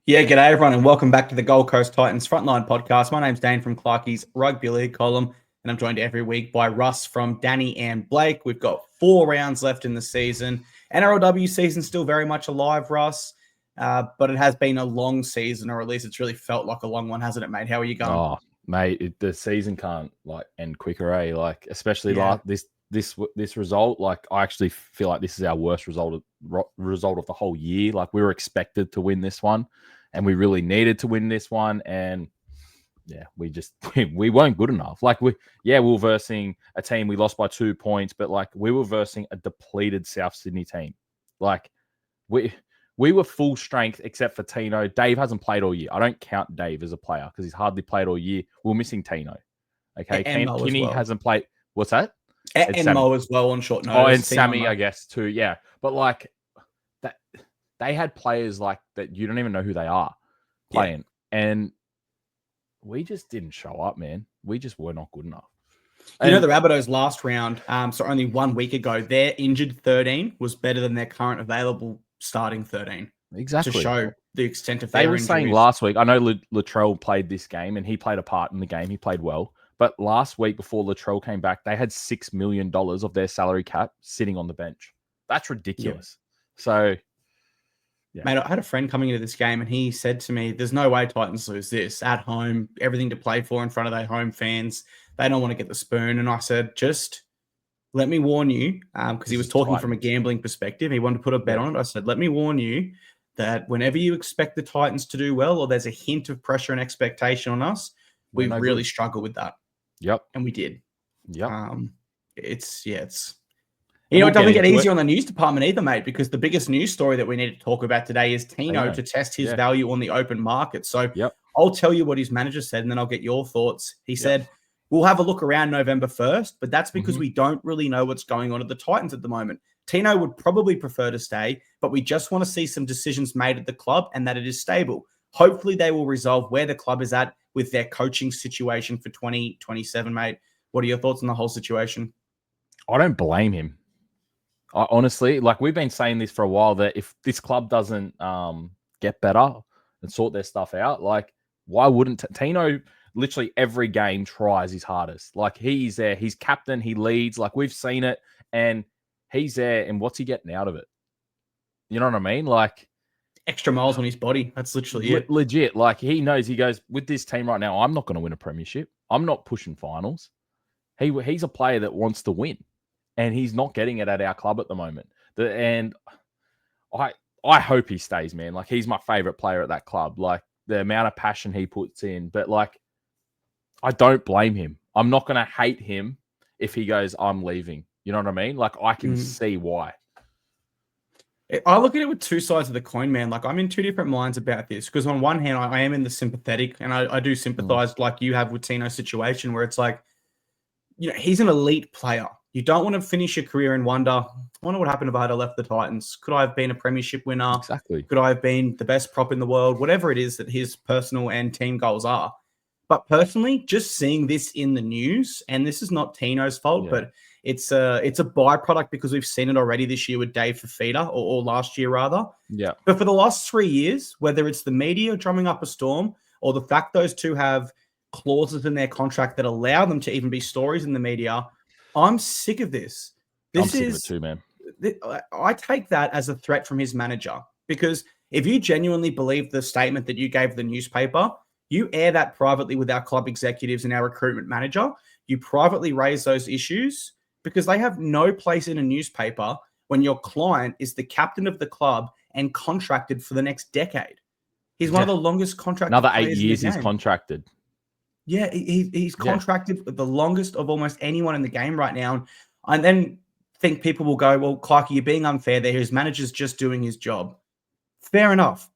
Yeah, g'day everyone, and welcome back to the Gold Coast Titans Frontline podcast. My name's Dane from Clarkey's Rugby League column, and I'm joined every week by Russ from Dani and Blake. We've got 4 rounds left in the season. NRLW season's still very much alive, Russ, but it has been a long season, or at least it's really felt like a long one, hasn't it, mate? How are you going? Oh, mate, the season can't end quicker, eh? Especially this result. I actually feel like this is our worst result of the whole year. We were expected to win this one, and we really needed to win this one, and yeah, we weren't good enough. We were versing a team we lost by 2 points, but we were versing a depleted South Sydney team. We were full strength except for Tino. Dave hasn't played all year. I don't count Dave as a player because he's hardly played all year. We're missing Tino. Okay, Kinney hasn't played. What's that? And Mo as well on short notice. Oh, and Sammy, I guess, too. Yeah. But that, they had players that you don't even know who they are playing. Yeah. And we just didn't show up, man. We just were not good enough. The Rabbitohs last round, so only 1 week ago, their injured 13 was better than their current available starting 13. Exactly. To show the extent of their injuries. They were saying last week, I know Latrell played this game and he played a part in the game. He played well. But last week before Latrell came back, they had $6 million of their salary cap sitting on the bench. That's ridiculous. Yeah. So, yeah. Mate, I had a friend coming into this game and he said to me, there's no way Titans lose this. At home, everything to play for in front of their home fans. They don't want to get the spoon. And I said, just let me warn you, because he was talking from a gambling perspective. He wanted to put a bet on it. I said, let me warn you that whenever you expect the Titans to do well or there's a hint of pressure and expectation on us, we really struggle with that. Yep. And we did. Yep. It doesn't get easier on the news department either, mate, because the biggest news story that we need to talk about today is Tino to test his value on the open market. So I'll tell you what his manager said, and then I'll get your thoughts. He said, we'll have a look around November 1st, but that's because we don't really know what's going on at the Titans at the moment. Tino would probably prefer to stay, but we just want to see some decisions made at the club and that it is stable. Hopefully they will resolve where the club is at with their coaching situation for 2027, mate. What are your thoughts on the whole situation? I don't blame him. Honestly, we've been saying this for a while, that if this club doesn't get better and sort their stuff out, why wouldn't Tino literally every game tries his hardest? He's there, he's captain, he leads, we've seen it, and he's there, and what's he getting out of it? You know what I mean? Extra miles on his body. That's literally it. Legit. He knows, he goes, with this team right now, I'm not going to win a premiership. I'm not pushing finals. He's a player that wants to win, and he's not getting it at our club at the moment. And I hope he stays, man. He's my favorite player at that club. The amount of passion he puts in. But I don't blame him. I'm not going to hate him if he goes, I'm leaving. You know what I mean? I can see why. I look at it with two sides of the coin, man. I'm in two different minds about this, because on one hand, I am in the sympathetic, and I do sympathize like you have with Tino's situation, where it's he's an elite player. You don't want to finish your career and wonder, I wonder what happened if I had left the Titans. Could I have been a premiership winner? Exactly. Could I have been the best prop in the world? Whatever it is that his personal and team goals are. But personally, just seeing this in the news, and this is not Tino's fault, but it's a byproduct because we've seen it already this year with Dave Fafita, or last year rather. Yeah. But for the last 3 years, whether it's the media drumming up a storm or the fact those two have clauses in their contract that allow them to even be stories in the media, I'm sick of this. I'm sick of it too, man. I take that as a threat from his manager, because if you genuinely believe the statement that you gave the newspaper, you air that privately with our club executives and our recruitment manager. You privately raise those issues, because they have no place in a newspaper when your client is the captain of the club and contracted for the next decade. He's one of the longest contracted. Another 8 years he's contracted. Yeah, he's contracted the longest of almost anyone in the game right now. And then think people will go, well, Clarkey, you're being unfair there. His manager's just doing his job. Fair enough.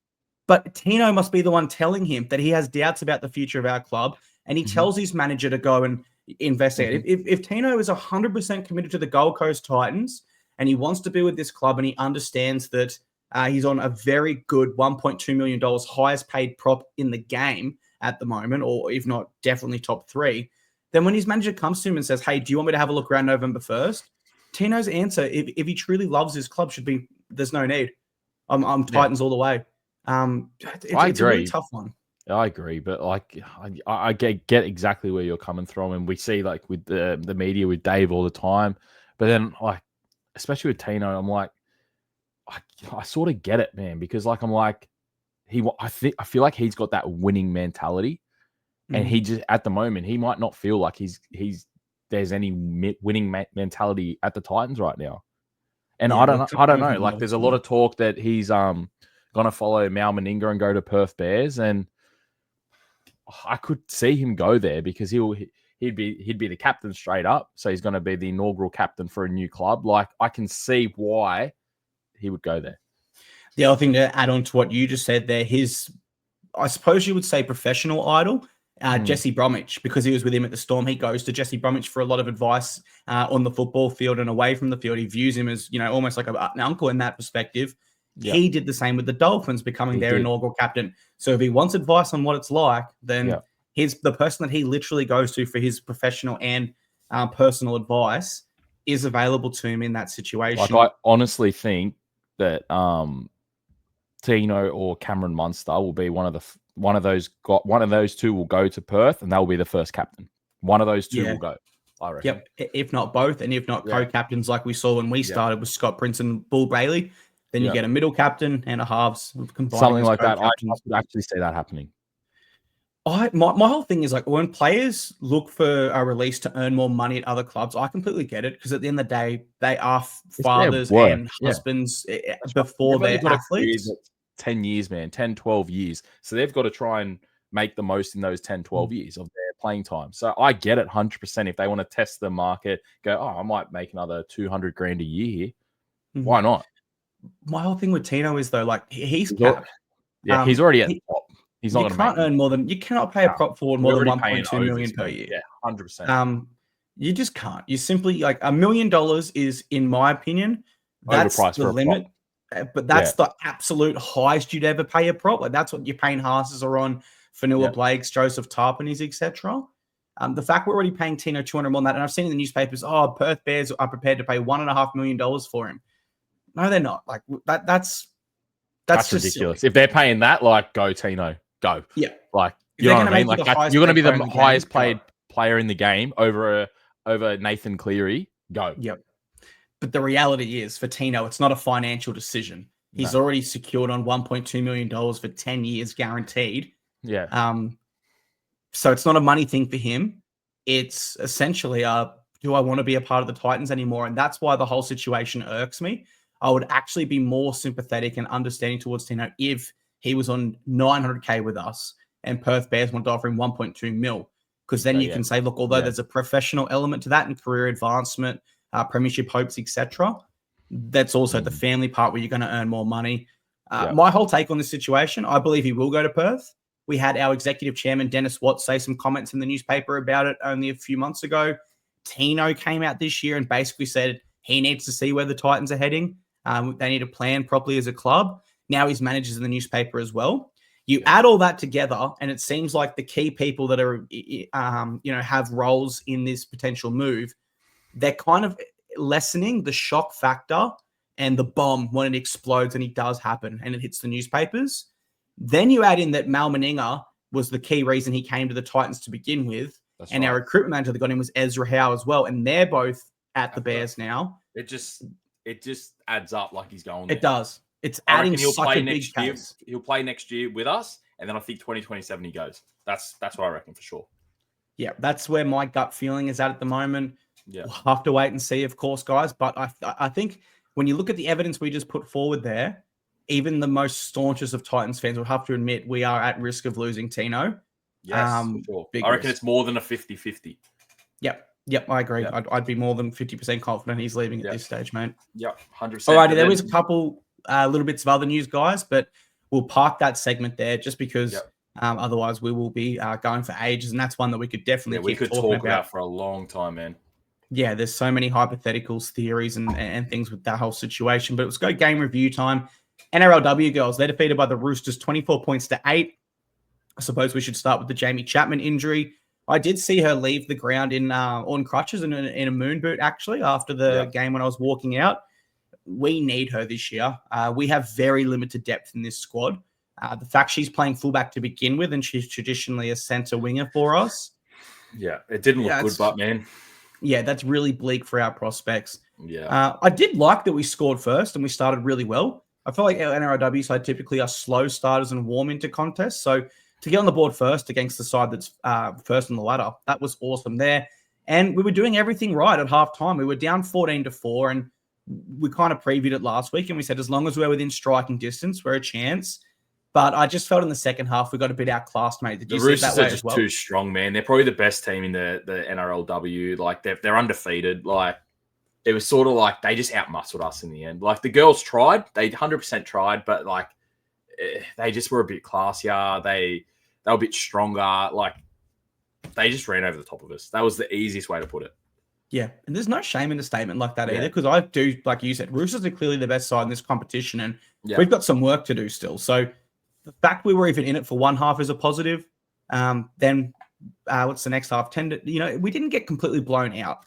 But Tino must be the one telling him that he has doubts about the future of our club, and he tells his manager to go and investigate. If Tino is 100% committed to the Gold Coast Titans and he wants to be with this club, and he understands that he's on a very good $1.2 million highest paid prop in the game at the moment, or if not, definitely top 3, then when his manager comes to him and says, hey, do you want me to have a look around November 1st? Tino's answer, if he truly loves his club, should be, there's no need. I'm Titans all the way. It's I a really agree. tough one. I agree, but like I get exactly where you're coming from, and we see like with the media with Dave all the time, but then like especially with Tino, I'm like I sort of get it, man, because like I'm like I feel like he's got that winning mentality, and he just at the moment he might not feel like there's any winning mentality at the Titans right now, and Yeah, I don't know. Like there's a lot of talk that he's gonna follow Mal Meninga and go to Perth Bears, and I could see him go there because he'd be the captain straight up. So he's going to be the inaugural captain for a new club. Like I can see why he would go there. The other thing to add on to what you just said there, I suppose you would say professional idol, Jesse Bromwich, because he was with him at the Storm. He goes to Jesse Bromwich for a lot of advice on the football field and away from the field. He views him as, almost like an uncle in that perspective. Yep. He did the same with the Dolphins, becoming their inaugural captain. So if he wants advice on what it's like, then he's the person that he literally goes to for his professional and personal advice is available to him in that situation. Like I honestly think that Tino or Cameron Munster will be one of those two will go to Perth, and they'll be the first captain. One of those two will go, I reckon. Yep, if not both, and if not co-captains like we saw when we started with Scott Prince and Bull Bailey. Then you get a middle captain and a halves combined. Something like that. I could actually see that happening. My whole thing is like when players look for a release to earn more money at other clubs, I completely get it because at the end of the day, they are fathers and husbands before they're athletes. 10 years, man, 10, 12 years. So they've got to try and make the most in those 10, 12 years of their playing time. So I get it 100% if they want to test the market, go, I might make another 200 grand a year here. Why not? My whole thing with Tino is though, like he's capped. He's already at the top. He's not going to earn more than you cannot pay a prop forward more than 1.2 million per year. Yeah, 100%. You just can't. You simply like $1 million is, in my opinion, that's the limit. But that's the absolute highest you'd ever pay a prop. Like that's what you're paying Haas's are on, Fanua Blakes, Joseph Tarpany's, etc. The fact we're already paying Tino 200 more than that, and I've seen in the newspapers, Perth Bears are prepared to pay $1.5 million for him. No, they're not. Like that's ridiculous. Silly. If they're paying that, like, go Tino, go. Yeah, like you know what I mean. Like you're going to be the highest paid player in the game over Nathan Cleary. Go. Yep. But the reality is, for Tino, it's not a financial decision. He's already secured on $1.2 million for 10 years guaranteed. Yeah. So it's not a money thing for him. It's essentially, do I want to be a part of the Titans anymore? And that's why the whole situation irks me. I would actually be more sympathetic and understanding towards Tino if he was on $900K with us and Perth Bears wanted to offer him 1.2 mil. Because then you can say, look, although there's a professional element to that and career advancement, premiership hopes, etc., that's also the family part where you're going to earn more money. My whole take on this situation, I believe he will go to Perth. We had our executive chairman, Dennis Watts, say some comments in the newspaper about it only a few months ago. Tino came out this year and basically said he needs to see where the Titans are heading. They need to plan properly as a club. Now his manager's in the newspaper as well. You add all that together, and it seems like the key people that are, have roles in this potential move, they're kind of lessening the shock factor and the bomb when it explodes and it does happen and it hits the newspapers. Then you add in that Mal Meninga was the key reason he came to the Titans to begin with. That's our recruitment manager that got him was Ezra Howe as well. And they're both at the Bears now. It just adds up like he's going there. It does. It's adding such a big case. He'll play next year with us, and then I think 2027 he goes. That's what I reckon for sure. Yeah, that's where my gut feeling is at the moment. Yeah. We'll have to wait and see, of course, guys. But I think when you look at the evidence we just put forward there, even the most staunchest of Titans fans would have to admit we are at risk of losing Tino. Yes, for sure. I reckon it's more than a 50-50. Yep, I agree. Yep. I'd be more than 50% confident he's leaving at this stage, mate. Yep, 100%. Alrighty, there was a couple little bits of other news, guys, but we'll park that segment there just because otherwise we will be going for ages, and that's one that we could definitely we could talk about for a long time, man. Yeah, there's so many hypotheticals, theories, and things with that whole situation. But let's go game review time. NRLW girls, they're defeated by the Roosters 24 points to 8. I suppose we should start with the Jamie Chapman injury. I did see her leave the ground on crutches in a moon boot, actually, after the game when I was walking out. We need her this year. We have very limited depth in this squad. The fact she's playing fullback to begin with, and she's traditionally a centre winger for us. Yeah, it didn't look good, but man. Yeah, that's really bleak for our prospects. Yeah. I did like that we scored first and we started really well. I feel like our NRLW side typically are slow starters and warm into contests. So to get on the board first against the side that's first on the ladder, that was awesome there. And we were doing everything right at halftime. We were down 14-4, and we kind of previewed it last week, and we said as long as we're within striking distance, we're a chance. But I just felt in the second half we got a bit outclassed, mate. Did you see it that way are just as well? too strong, man. They're probably the best team in the NRLW. Like they're undefeated. Like it was sort of like they just outmuscled us in the end. Like the girls tried, they 100% tried, but like they just were a bit classier. They were a bit stronger. Like they just ran over the top of us. That was the easiest way to put it. Yeah, and there's no shame in a statement like that either, because I do, like you said, Roosters are clearly the best side in this competition, and we've got some work to do still. So the fact we were even in it for one half is a positive. Then what's the next half? We didn't get completely blown out.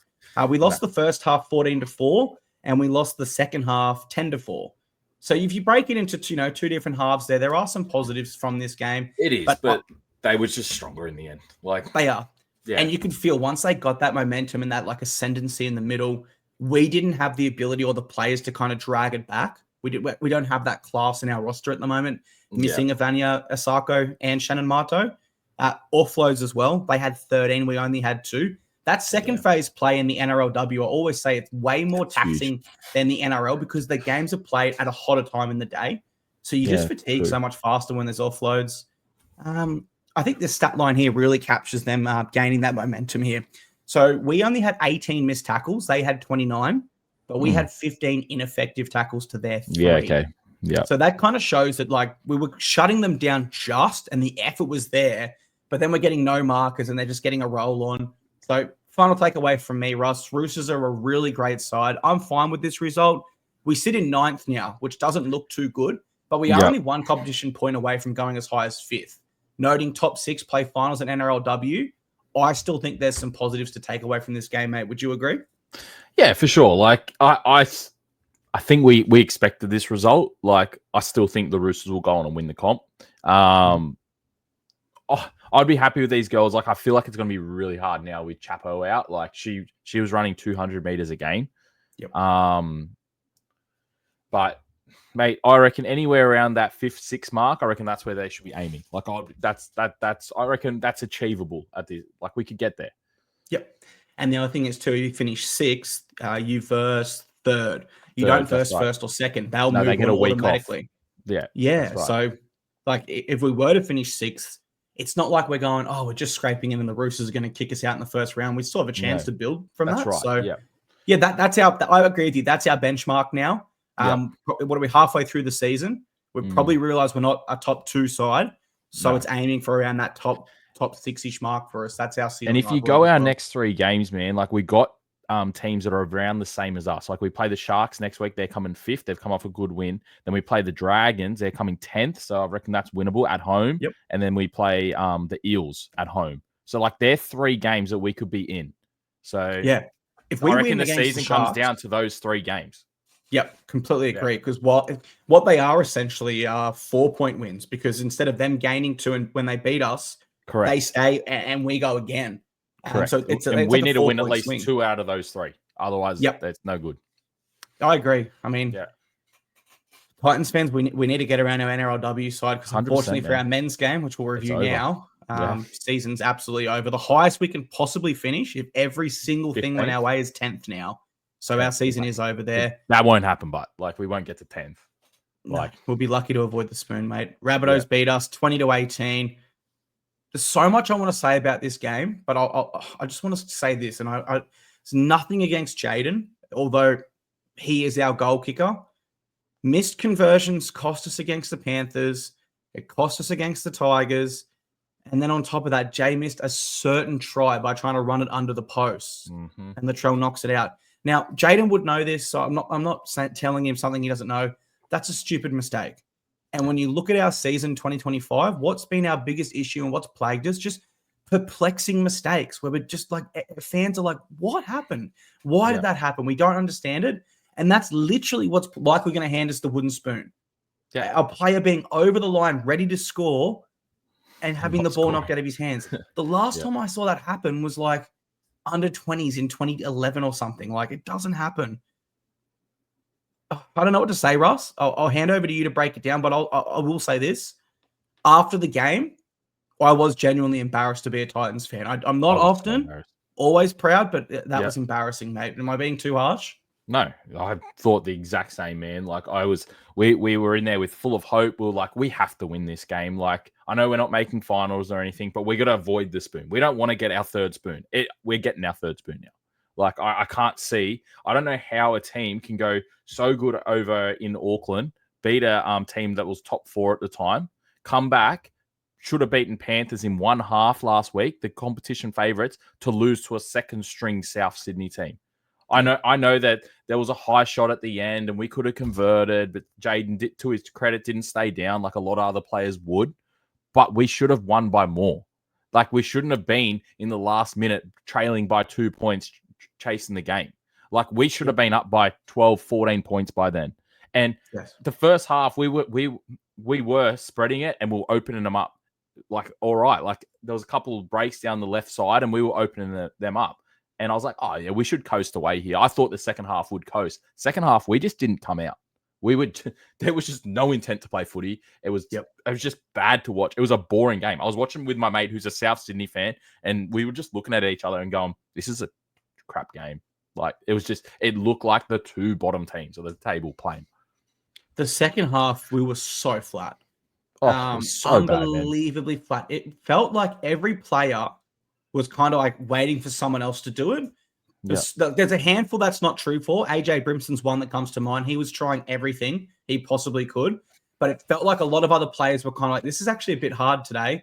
We lost the first half 14-4, and we lost the second half 10-4. So if you break it into two different halves, there are some positives from this game. It is, but they were just stronger in the end. Like they are. Yeah. And you can feel once they got that momentum and that like ascendancy in the middle, we didn't have the ability or the players to kind of drag it back. We don't have that class in our roster at the moment. Missing Ivania Asako and Shannon Marto. Offloads as well. They had 13. We only had 2. That second phase play in the NRLW, I always say it's way more taxing than the NRL because the games are played at a hotter time in the day. So you just fatigue so much faster when there's offloads. I think this stat line here really captures them gaining that momentum here. So we only had 18 missed tackles. They had 29, but we had 15 ineffective tackles to their 3. Yeah, okay. Yeah. So that kind of shows that like we were shutting them down just, and the effort was there, but then we're getting no markers and they're just getting a roll on. So final takeaway from me, Russ, Roosters are a really great side. I'm fine with this result. We sit in 9th now, which doesn't look too good, but we are only one competition point away from going as high as 5th. Noting top 6 play finals at NRLW, I still think there's some positives to take away from this game, mate. Would you agree? Yeah, for sure. Like I think we expected this result. Like I still think the Roosters will go on and win the comp. I'd be happy with these girls. Like I feel like it's going to be really hard now with Chapo out. Like she was running 200 meters a game. Yep. But mate, I reckon anywhere around that 5th, 6th mark, I reckon that's where they should be aiming. Like I reckon that's achievable at the like we could get there. Yep. And the other thing is too, you finish 6th, you verse 3rd. You don't verse 1st or 2nd. They'll move they get a week automatically. Off. Yeah. Right. So like if we were to finish 6th, it's not like we're going, we're just scraping in and the Roosters are going to kick us out in the first round. We still have a chance to build from that. Right. So that's I agree with you. That's our benchmark now. What are we halfway through the season? We've probably realized we're not a top 2 side. So it's aiming for around that top 6-ish mark for us. That's our ceiling. And if you go our next 3 games, man, like we got teams that are around the same as us. Like we play the Sharks next week. They're coming 5th. They've come off a good win. Then we play the Dragons. They're coming 10th. So I reckon that's winnable at home. Yep. And then we play the Eels at home. So like they're 3 games that we could be in. So if we I reckon win the season comes down to those 3 games. Yep, completely agree. Because what they are essentially are 4-point wins. Because instead of them gaining 2 and when they beat us, they stay and we go again. Correct. So we need to win at least 2 out of those 3. Otherwise, that's no good. I agree. I mean, Titans fans, we need to get around our NRLW side because unfortunately for our men's game, which we'll review now, season's absolutely over. The highest we can possibly finish if every single 15th. Thing went our way is 10th now. So our season is over there. That won't happen, but like we won't get to 10th. Like we'll be lucky to avoid the spoon, mate. Rabbitohs beat us 20-18. There's so much I want to say about this game, but I just want to say this, and it's nothing against Jaden, although he is our goal kicker. Missed conversions cost us against the Panthers. It cost us against the Tigers. And then on top of that, Jay missed a certain try by trying to run it under the post, and Latrell knocks it out. Now, Jaden would know this, so I'm not telling him something he doesn't know. That's a stupid mistake. And when you look at our season 2025, what's been our biggest issue and what's plagued us? Just perplexing mistakes where we're just like, fans are like, what happened? Why did that happen? We don't understand it. And that's literally what's likely going to hand us the wooden spoon. Yeah. A player being over the line, ready to score, and having the ball knocked out of his hands. The last time I saw that happen was like under 20s in 2011 or something. Like, it doesn't happen. I don't know what to say, Russ. I'll hand over to you to break it down, but I will say this. After the game, I was genuinely embarrassed to be a Titans fan. I'm not often always proud, but that was embarrassing, mate. Am I being too harsh? No, I thought the exact same, man. Like we were in there with full of hope. We were like, we have to win this game. Like, I know we're not making finals or anything, but we got to avoid the spoon. We don't want to get our third spoon. We're getting our third spoon now. Like, I can't see. I don't know how a team can go so good over in Auckland, beat a team that was top 4 at the time, come back, should have beaten Panthers in one half last week, the competition favourites, to lose to a second string South Sydney team. I know that there was a high shot at the end and we could have converted, but Jaden, to his credit, didn't stay down like a lot of other players would. But we should have won by more. Like, we shouldn't have been in the last minute trailing by 2 points chasing the game. Like, we should have been up by 12, 14 points by then. And the first half, we were spreading it and we were opening them up. Like, all right. Like, there was a couple of breaks down the left side and we were opening them up. And I was like, oh, yeah, we should coast away here. I thought the second half would coast. Second half, we just didn't come out. There was just no intent to play footy. It was just bad to watch. It was a boring game. I was watching with my mate who's a South Sydney fan, and we were just looking at each other and going, this is a crap game. Like, it looked like the 2 bottom teams of the table playing. The second half, we were so flat. So unbelievably bad, flat. It felt like every player was kind of like waiting for someone else to do it. There's a handful that's not true for. AJ Brimson's one that comes to mind. He was trying everything he possibly could, but it felt like a lot of other players were kind of like, this is actually a bit hard today.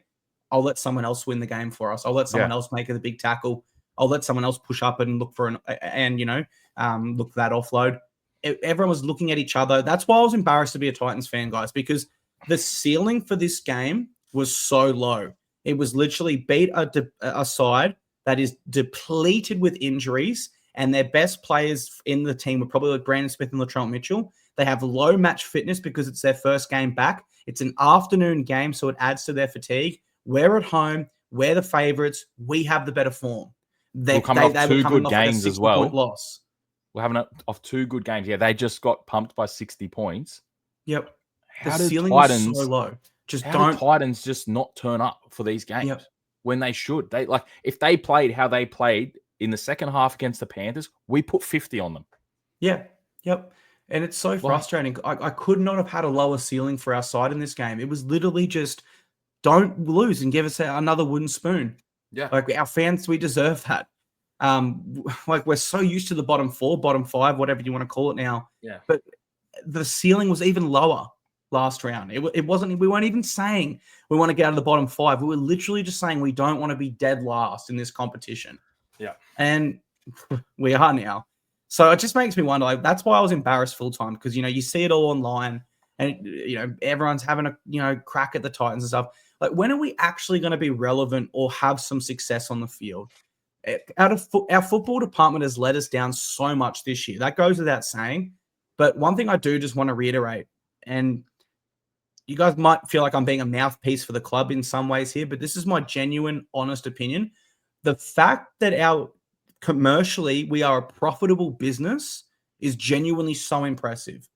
I'll let someone else win the game for us. I'll let someone else make the big tackle. I'll let someone else push up and look for look for that offload. Everyone was looking at each other. That's why I was embarrassed to be a Titans fan, guys, because the ceiling for this game was so low. It was literally beat a side that is depleted with injuries, and their best players in the team were probably like Brandon Smith and Latrell Mitchell. They have low match fitness because it's their first game back. It's an afternoon game, so it adds to their fatigue. We're at home. We're the favourites. We have the better form. We're coming off 2 good games as well. Loss. We're having off 2 good games. Yeah, they just got pumped by 60 points. Yep. The ceiling is so low. Do Titans just not turn up for these games when they should? If they played how they played in the second half against the Panthers, we put 50 on them. Yeah. Yep. And it's so frustrating. I could not have had a lower ceiling for our side in this game. It was literally just, don't lose and give us another wooden spoon. Yeah. Like, our fans, we deserve that. Like, we're so used to the bottom 4, bottom 5, whatever you want to call it now. Yeah. But the ceiling was even lower last round. It wasn't, we weren't even saying we want to get out of the bottom 5. We were literally just saying we don't want to be dead last in this competition. Yeah. And we are now. So it just makes me wonder, like, that's why I was embarrassed full time, because, you see it all online and, everyone's having a, crack at the Titans and stuff. Like, when are we actually going to be relevant or have some success on the field? Our football department has let us down so much this year. That goes without saying. But one thing I do just want to reiterate, and you guys might feel like I'm being a mouthpiece for the club in some ways here, but this is my genuine, honest opinion. The fact that commercially we are a profitable business is genuinely so impressive.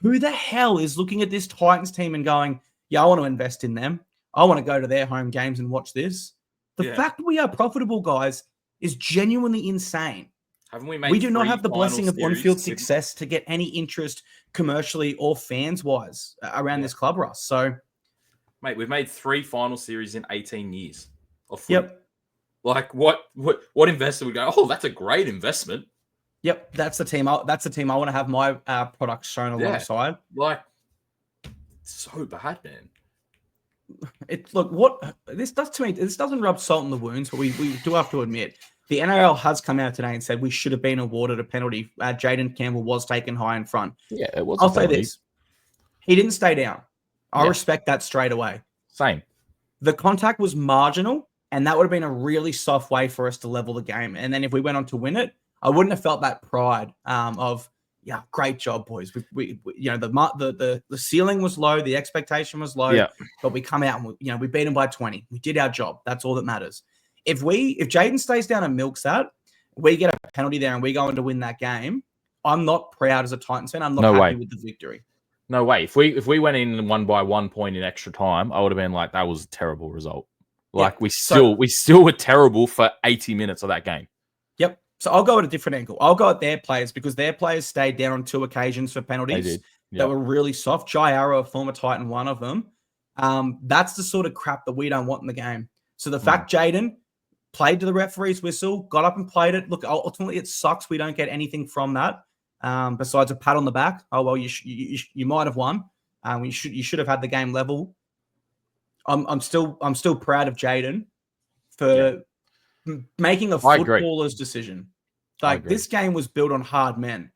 Who the hell is looking at this Titans team and going, yeah, I want to invest in them. I want to go to their home games and watch this. The fact we are profitable, guys, is genuinely insane. Haven't we made? We do not have the blessing of on-field success to get any interest commercially or fans-wise around this club, Russ. So, mate, we've made 3 final series in 18 years. Yep. Like, what investor would go, oh, that's a great investment? Yep, that's the team. That's the team I want to have my products shown alongside. Like, so bad, man. What this does to me, this doesn't rub salt in the wounds, but we do have to admit, the NRL has come out today and said we should have been awarded a penalty. Jaden Campbell was taken high in front. Yeah, it was. I'll say this. He didn't stay down. I respect that straight away. Same. The contact was marginal, and that would have been a really soft way for us to level the game. And then if we went on to win it, I wouldn't have felt that pride of, yeah, great job, boys. We the ceiling was low, the expectation was low, but we come out and we beat them by 20. We did our job. That's all that matters. If Jaden stays down and milks that, we get a penalty there and we go on to win that game. I'm not proud as a Titans fan. I'm not happy with the victory. No way. If we went in and won by 1 point in extra time, I would have been like, that was a terrible result. Like we still were terrible for 80 minutes of that game. Yep. So I'll go at a different angle. I'll go at their players because their players stayed down on 2 occasions for penalties that were really soft. Jai Arrow, a former Titan, one of them. That's the sort of crap that we don't want in the game. So the fact Jaden played to the referee's whistle, got up and played it. Look, ultimately it sucks we don't get anything from that besides a pat on the back. Oh well, you might have won. You should have had the game level. I'm still proud of Jaden for making a footballer's decision. Like this game was built on hard men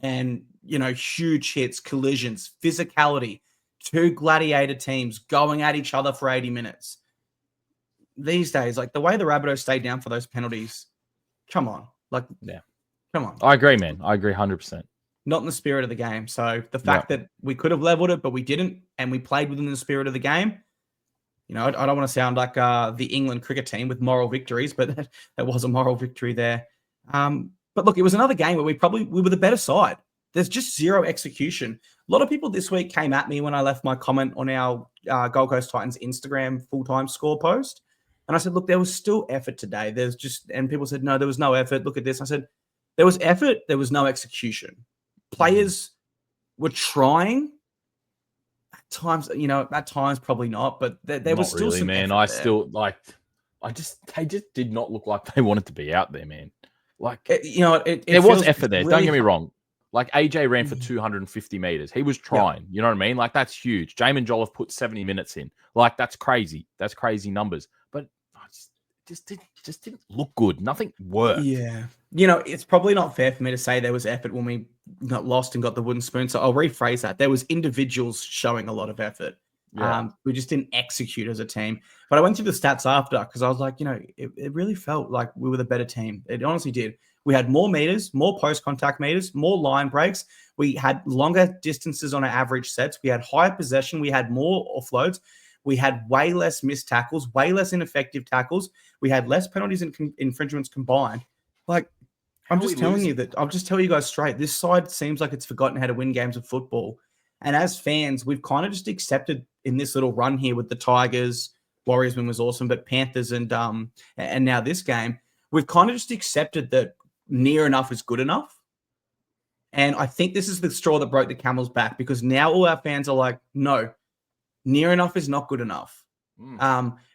and huge hits, collisions, physicality, 2 gladiator teams going at each other for 80 minutes. These days, like the way the Rabbitohs stayed down for those penalties, come on. Come on. I agree, man. I agree 100%. Not in the spirit of the game. So the fact that we could have leveled it, but we didn't, and we played within the spirit of the game, I don't want to sound like the England cricket team with moral victories, but that was a moral victory there. But look, it was another game where we were the better side. There's just zero execution. A lot of people this week came at me when I left my comment on our Gold Coast Titans Instagram full-time score post. And I said, look, there was still effort today. And people said, no, there was no effort. Look at this. I said, there was effort. There was no execution. Players were trying. At times probably not, but there was still really, some man. They just did not look like they wanted to be out there, man. Like there was effort there. Really don't get me wrong. Like AJ ran for 250 meters. He was trying. You know what I mean? Like that's huge. Jamin Jolliffe put 70 minutes in. Like that's crazy. That's crazy numbers. But just didn't look good. Nothing worked. Yeah. It's probably not fair for me to say there was effort when we got lost and got the wooden spoon. So I'll rephrase that. There was individuals showing a lot of effort. Yeah. We just didn't execute as a team. But I went through the stats after because I was like, it really felt like we were the better team. It honestly did. We had more meters, more post-contact meters, more line breaks. We had longer distances on our average sets. We had higher possession. We had more offloads. We had way less missed tackles, way less ineffective tackles. We had less penalties and infringements combined. Like, I'll just tell you guys straight, this side seems like it's forgotten how to win games of football. And as fans, we've kind of just accepted in this little run here with the Tigers, Warriors win was awesome, but Panthers and now this game, we've kind of just accepted that near enough is good enough. And I think this is the straw that broke the camel's back because now all our fans are like, no, near enough is not good enough.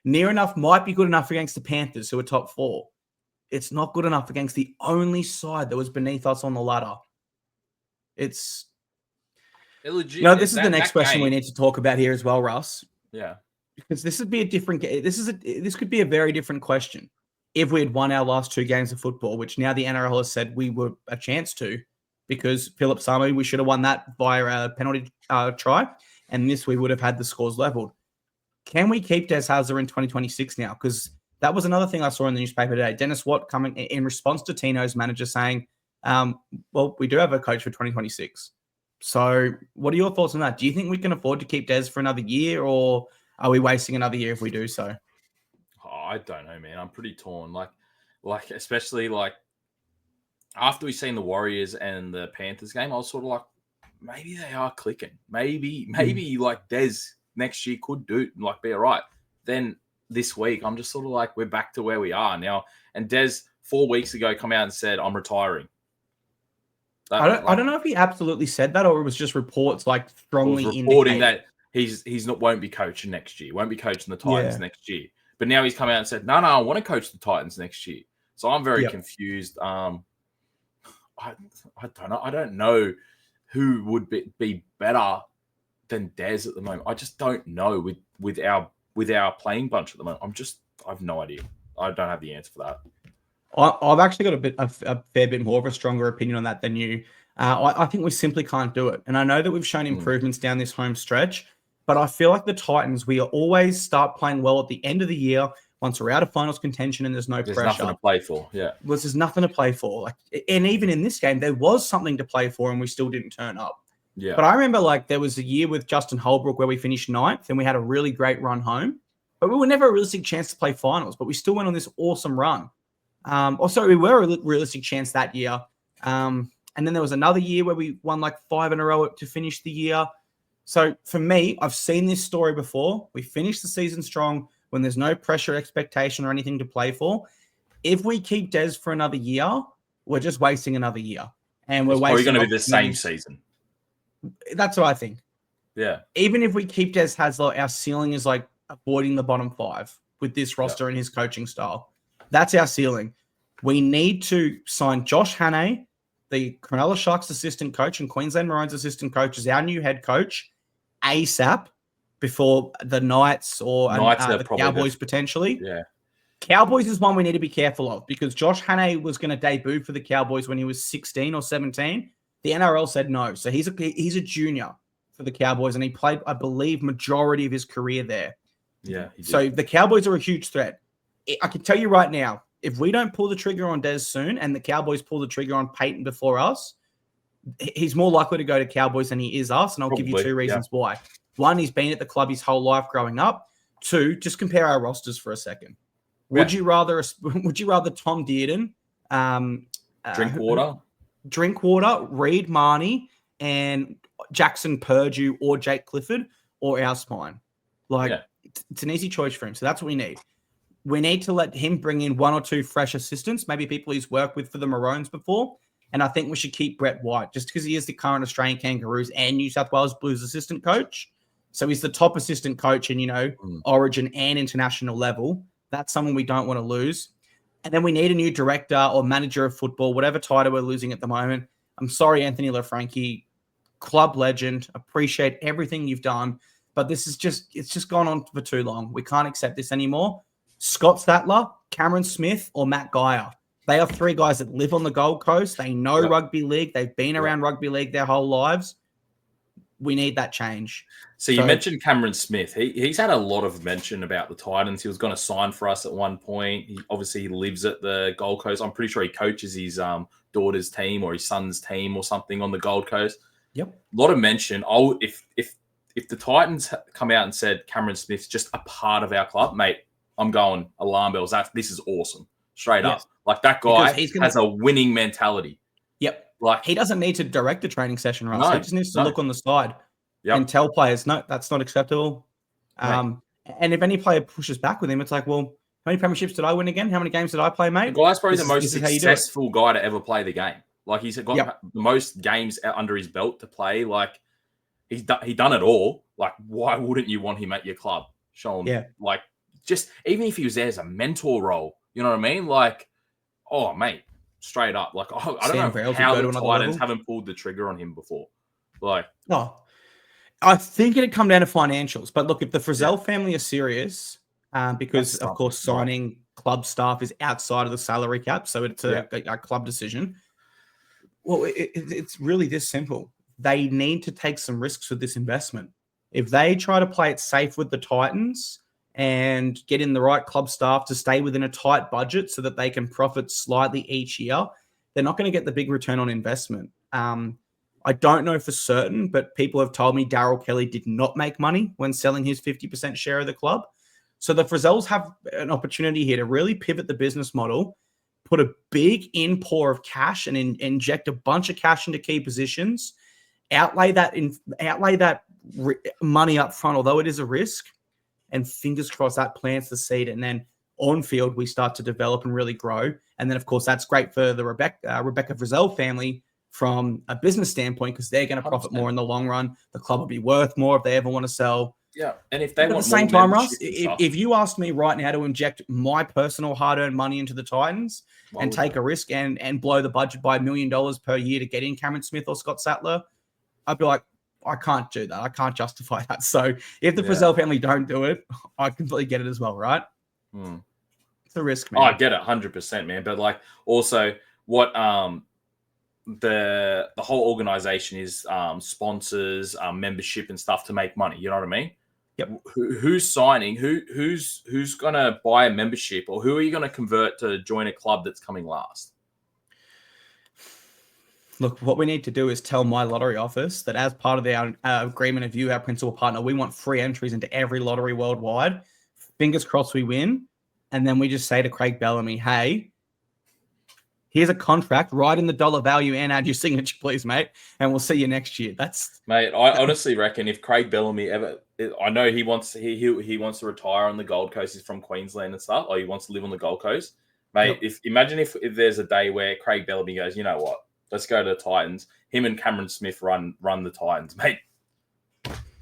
Near enough might be good enough against the Panthers, who are top 4. It's not good enough against the only side that was beneath us on the ladder. It's legit. This is the next question we need to talk about here as well, Russ. Yeah, because this would be a different. This could be a very different question if we had won our last 2 games of football, which now the NRL has said we were a chance to, because Philip Sami, we should have won that via a penalty try, and this we would have had the scores leveled. Can we keep Des Hasler in 2026 now? Because that was another thing I saw in the newspaper today. Dennis Watt coming in response to Tino's manager saying, well, we do have a coach for 2026. So what are your thoughts on that? Do you think we can afford to keep Des for another year, or are we wasting another year if we do so? I don't know, man. I'm pretty torn. Like especially like after we've seen the Warriors and the Panthers game, I was sort of like, maybe they are clicking. Maybe like Des next year could be all right. Then this week, I'm just sort of like, we're back to where we are now. And Des 4 weeks ago come out and said, I'm retiring. I don't know if he absolutely said that, or it was just reports like strongly reporting that he's not won't be coaching next year, won't be coaching the Titans next year. But now he's come out and said, no, I want to coach the Titans next year. So I'm very confused. I don't know. I don't know who would be better than Des at the moment. I just don't know with our playing bunch at the moment. I have no idea. I don't have the answer for that. I've actually got a fair bit more of a stronger opinion on that than you. I think we simply can't do it. And I know that we've shown improvements down this home stretch, but I feel like the Titans, we always start playing well at the end of the year. once we're out of finals contention and there's no There's pressure. nothing to play for. Yeah. Well, there's nothing to play for. Like, and even in this game, there was something to play for and we still didn't turn up. Yeah. But I remember like there was a year with Justin Holbrook where we finished 9th and we had a really great run home. But we were never a realistic chance to play finals, but we still went on this awesome run. We were a realistic chance that year. And then there was another year where we won like 5 in a row to finish the year. So for me, I've seen this story before. We finished the season strong when there's no pressure, expectation, or anything to play for. If we keep Des for another year, we're just wasting another year. And we're going to be the same season. That's what I think. Yeah. Even if we keep Des Hasler, our ceiling is like avoiding the bottom 5 with this roster and his coaching style. That's our ceiling. We need to sign Josh Hannay, the Cronulla Sharks assistant coach and Queensland Maroons assistant coach, as our new head coach ASAP before the Knights or the Cowboys potentially. Yeah. Cowboys is one we need to be careful of because Josh Hannay was going to debut for the Cowboys when he was 16 or 17. The NRL said no. So he's a junior for the Cowboys and he played, I believe, majority of his career there. Yeah. So the Cowboys are a huge threat. I can tell you right now, if we don't pull the trigger on Des soon and the Cowboys pull the trigger on Peyton before us, he's more likely to go to Cowboys than he is us. And I'll give you 2 reasons why. 1, he's been at the club his whole life growing up. 2, just compare our rosters for a second. Would you rather Tom Dearden, Drinkwater, Reed Marnie, and Jackson Purdue or Jake Clifford or our spine? It's an easy choice for him. So that's what we need. We need to let him bring in 1 or 2 fresh assistants, maybe people he's worked with for the Maroons before. And I think we should keep Brett White just because he is the current Australian Kangaroos and New South Wales Blues assistant coach. So he's the top assistant coach in, Origin and international level. That's someone we don't want to lose. And then we need a new director or manager of football, whatever title we're losing at the moment. I'm sorry, Anthony LaFranchi, club legend. Appreciate everything you've done. But it's just gone on for too long. We can't accept this anymore. Scott Sattler, Cameron Smith, or Matt Geyer. They are 3 guys that live on the Gold Coast. They know rugby league. They've been around rugby league their whole lives. We need that change. So you mentioned Cameron Smith. He's had a lot of mention about the Titans. He was going to sign for us at one point. He lives at the Gold Coast. I'm pretty sure he coaches his daughter's team or his son's team or something on the Gold Coast. Yep. A lot of mention. If the Titans come out and said Cameron Smith's just a part of our club, mate, I'm going alarm bells. This is awesome. Straight up. Like that guy has a winning mentality. Yep. Like he doesn't need to direct a training session, Russ. No, he just needs to look on the side and tell players, no, that's not acceptable. And if any player pushes back with him, it's like, well, how many premierships did I win again? How many games did I play, mate? The guy's probably the most successful guy to ever play the game. Like he's got the most games under his belt to play. Like he's done it all. Like why wouldn't you want him at your club? Show him, like just even if he was there as a mentor role, you know what I mean? Like, oh mate, straight up. Like I don't know how the Titans haven't pulled the trigger on him before. Like, I think it'd come down to financials. But look, if the Frizzell family are serious, because of course signing club staff is outside of the salary cap, so it's a club decision. Well, it's really this simple. They need to take some risks with this investment. If they try to play it safe with the Titans and get in the right club staff to stay within a tight budget so that they can profit slightly each year, they're not going to get the big return on investment. I don't know for certain, but people have told me Daryl Kelly did not make money when selling his 50% share of the club. So the Frizzells have an opportunity here to really pivot the business model, put a big in-pour of cash and inject a bunch of cash into key positions, outlay that money up front, although it is a risk, and fingers crossed that plants the seed. And then on field, we start to develop and really grow. And then, of course, that's great for the Rebecca Frizzell family from a business standpoint because they're going to profit more in the long run. The club will be worth more if they ever want to sell. Yeah, and if they want at the same time, Russ, if you asked me right now to inject my personal hard-earned money into the Titans and take a risk and blow the budget by $1 million per year to get in Cameron Smith or Scott Sattler, I'd be like, I can't do that. I can't justify that. So if the Frizzell family don't do it, I completely get it as well, right? It's a risk, man. I get it 100%, man. But like also what the whole organization is sponsors, membership and stuff to make money. You know what I mean? Yep. Who's signing? Who's going to buy a membership, or who are you going to convert to join a club that's coming last? Look, what we need to do is tell my lottery office that as part of our agreement of you, our principal partner, we want free entries into every lottery worldwide. Fingers crossed we win. And then we just say to Craig Bellamy, hey, here's a contract, write in the dollar value and add your signature, please, mate. And we'll see you next year. Mate, I honestly reckon if Craig Bellamy ever, I know he wants to retire on the Gold Coast. He's from Queensland and stuff, or he wants to live on the Gold Coast. Mate, imagine if there's a day where Craig Bellamy goes, you know what? Let's go to the Titans. Him and Cameron Smith run the Titans, mate.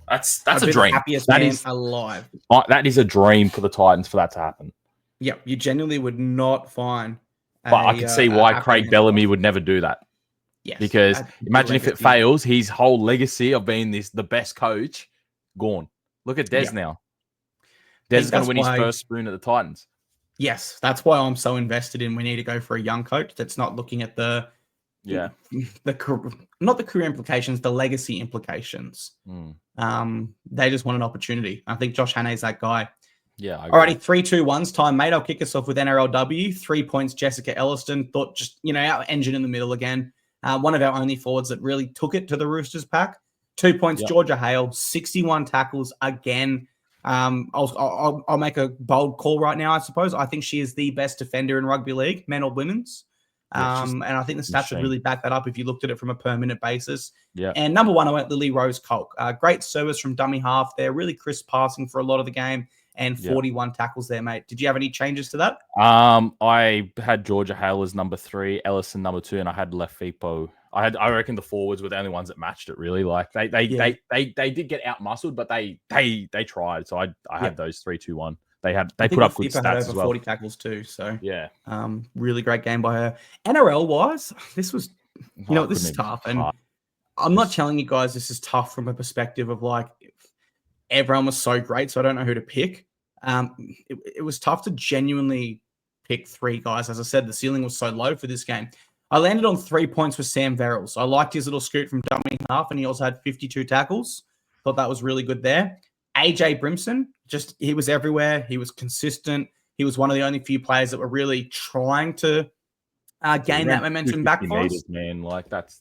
That's a dream. The happiest man alive. That is a dream for the Titans for that to happen. Yeah, you genuinely would not find. But I can see why Craig Bellamy would never do that. Yes, because imagine if it fails, his whole legacy of being the best coach gone. Look at Des now. Des is going to win his first spoon at the Titans. Yes, that's why I'm so invested in. We need to go for a young coach that's not looking at not the career implications, the legacy implications. They just want an opportunity. I think Josh Hannay's that guy. Yeah. Alrighty, 3-2-1's time, mate. I'll kick us off with NRLW. 3 points, Jessica Elliston. Thought just, our engine in the middle again. One of our only forwards that really took it to the Roosters pack. 2 points, Georgia Hale. 61 tackles again. I'll make a bold call right now, I suppose. I think she is the best defender in rugby league, men or women's. And I think the stats would really back that up if you looked at it from a per minute basis. Yeah. And number 1, I went Lily Rose Colk. Great service from dummy half there. Really crisp passing for a lot of the game. And 41 tackles there, mate. Did you have any changes to that? I had Georgia Hale as number 3, Ellison number 2, and I had Lefipo. I reckon the forwards were the only ones that matched it really. Like they did get out muscled, but they tried. So I had those 3-2-1. They put up good stats as well. 40 tackles too. So yeah, really great game by her. NRL wise, this was this is tough, and I'm not telling you guys this is tough from a perspective of like everyone was so great, so I don't know who to pick. It was tough to genuinely pick 3 guys. As I said, the ceiling was so low for this game. I landed on 3 points with Sam Verrills. I liked his little scoot from dummy half, and he also had 52 tackles. Thought that was really good there. AJ Brimson, he was everywhere. He was consistent. He was one of the only few players that were really trying to gain that momentum back for us. Man, like that's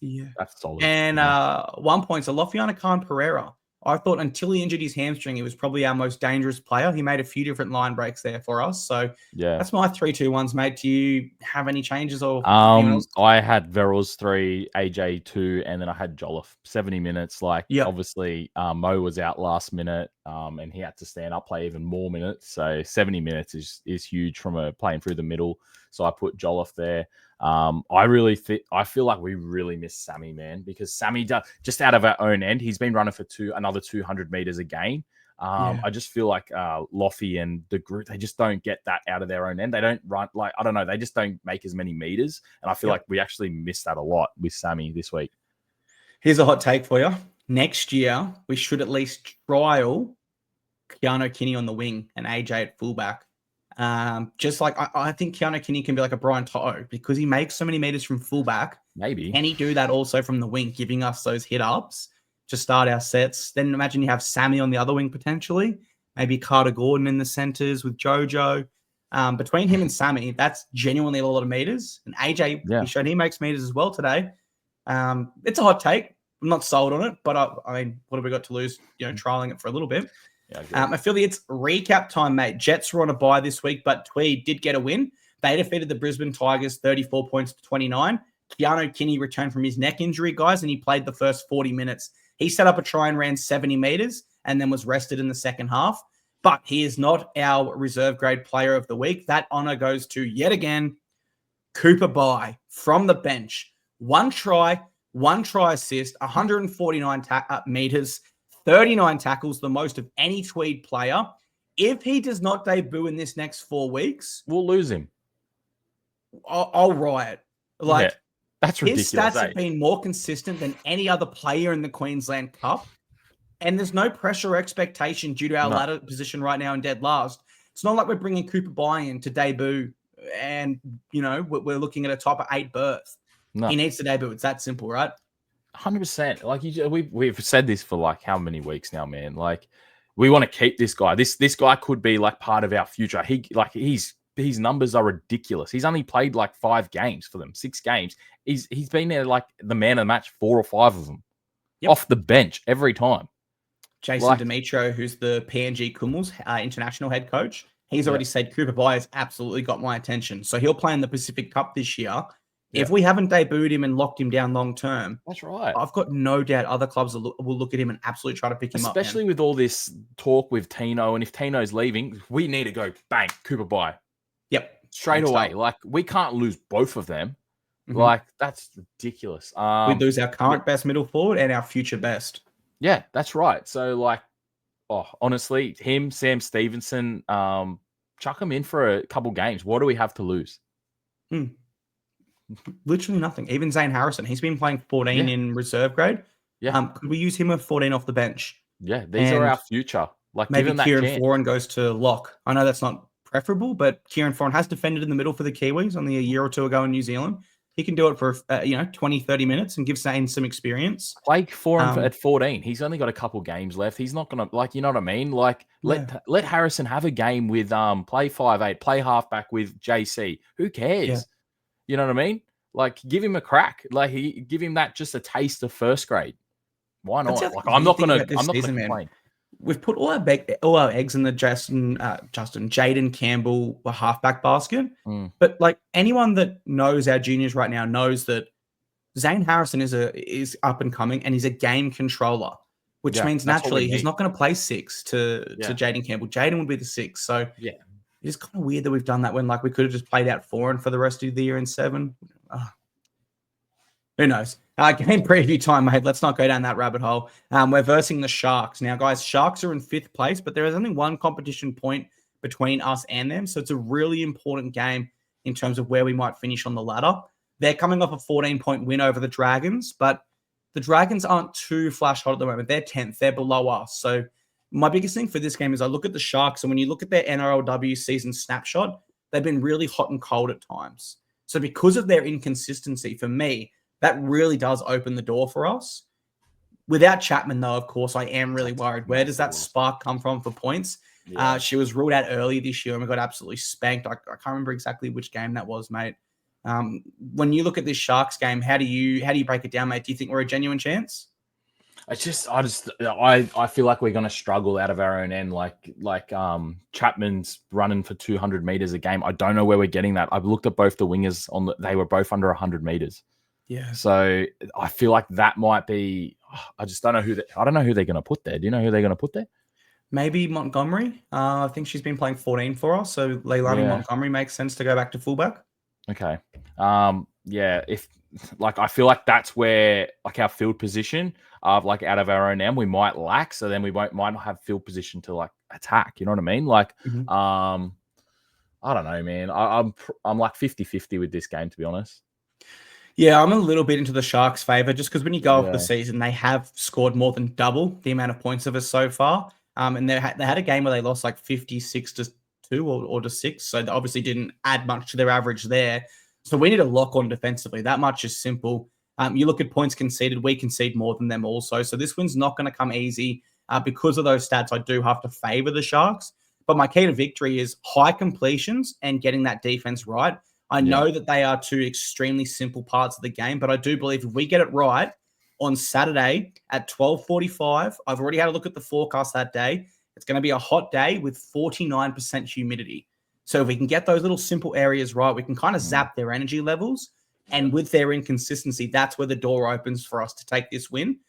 solid. And 1 point, so Lofiana Khan Pereira. I thought until he injured his hamstring, he was probably our most dangerous player. He made a few different line breaks there for us. So that's my 3-2-1s, mate. Do you have any changes or? I had Verrills 3, AJ 2, and then I had Jolliffe 70 minutes. Obviously, Mo was out last minute, and he had to stand up, play even more minutes. So 70 minutes is huge from playing through the middle. So I put Jolliffe there. I feel like we really miss Sammy, man, because Sammy just out of our own end, he's been running for another 200 meters a game. I just feel like Loffy and the group, they just don't get that out of their own end. They don't run I don't know. They just don't make as many meters. And I feel like we actually miss that a lot with Sammy this week. Here's a hot take for you. Next year, we should at least trial Keanu Kinney on the wing and AJ at fullback. Just like I think Keanu Kinney can be like a Brian To'o because he makes so many meters from fullback. Maybe. Can he do that also from the wing, giving us those hit ups to start our sets? Then imagine you have Sammy on the other wing potentially, maybe Carter Gordon in the centers with Jojo. Between him and Sammy, that's genuinely a lot of meters. And AJ, he showed he makes meters as well today. It's a hot take. I'm not sold on it, but I mean, what have we got to lose? Trialing it for a little bit. Affiliates recap time, mate. Jets were on a bye this week, but Tweed did get a win. They defeated the Brisbane Tigers 34 points to 29. Keanu Kinney returned from his neck injury, guys, and he played the first 40 minutes. He set up a try and ran 70 meters and then was rested in the second half. But he is not our reserve grade player of the week. That honor goes to, yet again, Cooper Bye from the bench. 1 try assist, 149 meters, 39 tackles, the most of any Tweed player. If he does not debut in this next 4 weeks, we'll lose him. I'll riot. That's ridiculous. His stats have been more consistent than any other player in the Queensland Cup. And there's no pressure or expectation due to our ladder position right now in dead last. It's not like we're bringing Cooper Bye in to debut and, we're looking at a top 8 berth. No. He needs to debut. It's that simple, right? 100%. Like we've said this for like how many weeks now, man? Like we want to keep this guy. This guy could be like part of our future. His numbers are ridiculous. He's only played like 5 games for them, 6 games. He's been there like the man of the match 4 or 5 of them, off the bench every time. Jason Demetrio, who's the PNG Kumals international head coach, he's already said Cooper Byers absolutely got my attention. So he'll play in the Pacific Cup this year. If we haven't debuted him and locked him down long term, that's right. I've got no doubt other clubs will look at him and absolutely try to pick him up. Especially with all this talk with Tino, and if Tino's leaving, we need to go bang Cooper Bye. Yep, straight away. Like we can't lose both of them. Like that's ridiculous. We lose our current best middle forward and our future best. Yeah, that's right. So like, honestly, him, Sam Stevenson, chuck him in for a couple games. What do we have to lose? Literally nothing. Even Zane Harrison, he's been playing 14 in reserve grade. Yeah. Could we use him with 14 off the bench? Yeah, these are our future. Like maybe Kieran Foran goes to lock. I know that's not preferable, but Kieran Foran has defended in the middle for the Kiwis only a year or two ago in New Zealand. He can do it for 20, 30 minutes and give Zane some experience. Play Foran at 14. He's only got a couple games left. He's not gonna you know what I mean? Like let Harrison have a game with play 5'8", play halfback with JC. Who cares? Yeah. You know what I mean? Like, give him a crack. Like, give him that just a taste of first grade. Why not? Like, I'm not gonna complain. We've put all our eggs in the Jaden Campbell halfback basket. But like anyone that knows our juniors right now knows that Zane Harrison is up and coming and he's a game controller, which means naturally he's not going to play 6 to Jaden Campbell. Jaden would be the 6. So it's kind of weird that we've done that when like we could have just played out 4 and for the rest of the year in 7. Who knows? Game preview time, mate. Let's not go down that rabbit hole. We're versing the Sharks. Now, guys, Sharks are in 5th place, but there is only one competition point between us and them. So it's a really important game in terms of where we might finish on the ladder. They're coming off a 14-point win over the Dragons, but the Dragons aren't too flash hot at the moment. They're 10th. They're below us. So my biggest thing for this game is I look at the Sharks, and when you look at their NRLW season snapshot, they've been really hot and cold at times. So because of their inconsistency, for me, that really does open the door for us. Without Chapman, though, of course, I am really worried. Where does that spark come from for points? Yeah. She was ruled out early this year and we got absolutely spanked. I can't remember exactly which game that was, mate. When you look at this Sharks game, how do you break it down, mate? Do you think we're a genuine chance? I feel like we're going to struggle out of our own end. Like Chapman's running for 200 meters a game. I don't know where we're getting that. I've looked at both the wingers they were both under 100 meters. Yeah. So I feel like that might be. I just don't know I don't know who they're going to put there. Do you know who they're going to put there? Maybe Montgomery. I think she's been playing 14 for us. So Leilani Montgomery makes sense to go back to fullback. Okay. If I feel like that's where like our field position of like out of our own end we might lack. So then we might not have field position to like attack. You know what I mean? Like, I don't know, man. I'm like 50-50 with this game, to be honest. Yeah, I'm a little bit into the Sharks' favor just because when you go off the season, they have scored more than double the amount of points of us so far. And they had a game where they lost like 56-2 or to 6. So they obviously didn't add much to their average there. So we need a lock on defensively. That much is simple. You look at points conceded, we concede more than them also. So this win's not going to come easy. Because of those stats, I do have to favor the Sharks. But my key to victory is high completions and getting that defense right. I know that they are 2 extremely simple parts of the game, but I do believe if we get it right on Saturday at 12:45, I've already had a look at the forecast that day. It's going to be a hot day with 49% humidity. So if we can get those little simple areas right, we can kind of zap their energy levels. And with their inconsistency, that's where the door opens for us to take this win.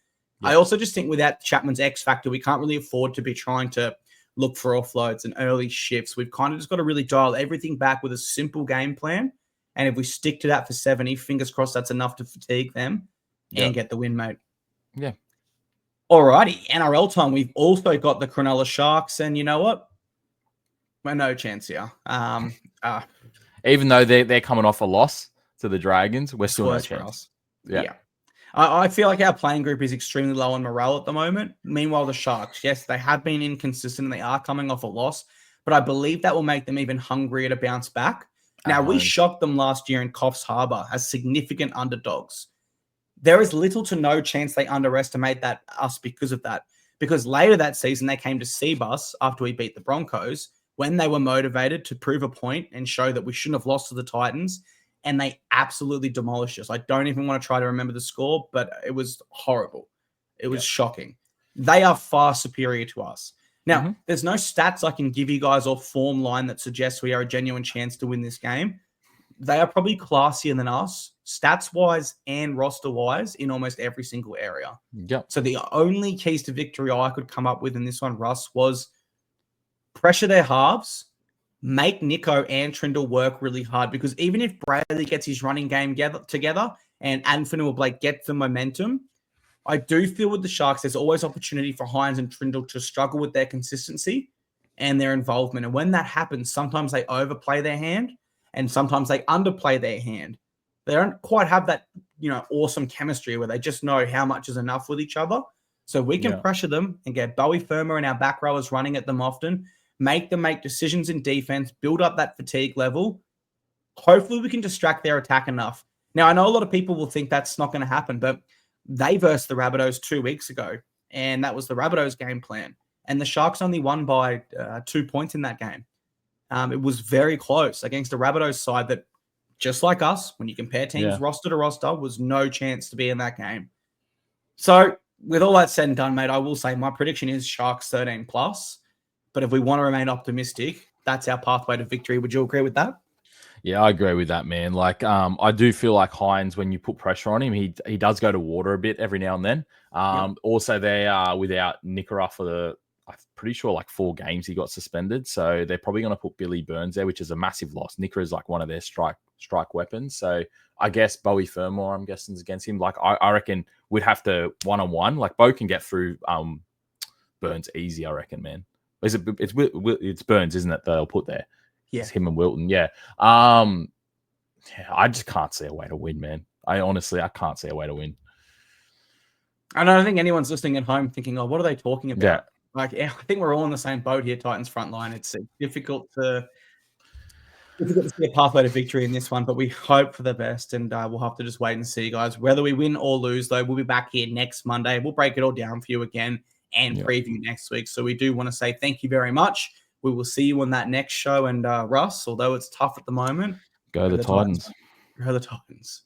Yeah. I also just think without Chapman's X factor, we can't really afford to be trying to look for offloads and early shifts. We've kind of just got to really dial everything back with a simple game plan. And if we stick to that for 70, fingers crossed that's enough to fatigue them and get the win, mate. Yeah. Alrighty. NRL time. We've also got the Cronulla Sharks. And you know what? We're no chance here. Even though they're coming off a loss to the Dragons, we're still no chance. Yeah. I feel like our playing group is extremely low on morale at the moment. Meanwhile, the Sharks, yes, they have been inconsistent and they are coming off a loss, but I believe that will make them even hungrier to bounce back. Now, we shocked them last year in Coffs Harbour as significant underdogs. There is little to no chance they underestimate us because of that. because later that season they came to see us after we beat the Broncos when they were motivated to prove a point and show that we shouldn't have lost to the Titans, and they absolutely demolished us. I don't even want to try to remember the score, but it was horrible. It was shocking. They are far superior to us. Now, there's no stats I can give you guys or form line that suggests we are a genuine chance to win this game. They are probably classier than us, stats-wise and roster-wise, in almost every single area. Yep. So the only keys to victory I could come up with in this one, Russ, was pressure their halves, make Nico and Trindle work really hard, because even if Bradley gets his running game together and Anthony or Blake get the momentum, I do feel with the Sharks, there's always opportunity for Hines and Trindle to struggle with their consistency and their involvement. And when that happens, sometimes they overplay their hand and sometimes they underplay their hand. They don't quite have that, awesome chemistry where they just know how much is enough with each other. So we can pressure them and get Bowie Firma and our back rowers running at them often, make them make decisions in defense, build up that fatigue level. Hopefully we can distract their attack enough. Now, I know a lot of people will think that's not going to happen, but they versed the Rabbitohs 2 weeks ago, and that was the Rabbitohs game plan. And the Sharks only won by 2 points in that game. It was very close against the Rabbitohs side that, just like us, when you compare teams roster to roster, was no chance to be in that game. So with all that said and done, mate, I will say my prediction is Sharks 13+. But if we want to remain optimistic, that's our pathway to victory. Would you agree with that? Yeah, I agree with that, man. Like, I do feel like Hines, when you put pressure on him, he does go to water a bit every now and then. Also, they are without Nicola for I'm pretty sure like 4 games he got suspended. So they're probably going to put Billy Burns there, which is a massive loss. Nicola is like one of their strike weapons. So I guess Bowie Fermor, I'm guessing, is against him. Like, I reckon we'd have to one-on-one. Like, Bo can get through Burns easy, I reckon, man. It's Burns, isn't it? They'll put there. Yeah. It's him and Wilton. Yeah. I just can't see a way to win, man. I can't see a way to win. I don't think anyone's listening at home thinking, oh, what are they talking about? Yeah. Like, I think we're all in the same boat here, Titans Frontline. It's difficult to see a pathway to victory in this one, but we hope for the best, and we'll have to just wait and see, guys. Whether we win or lose, though, we'll be back here next Monday. We'll break it all down for you again and preview next week. So we do want to say thank you very much. We will see you on that next show. And Russ, although it's tough at the moment, go the Titans. Go the Titans.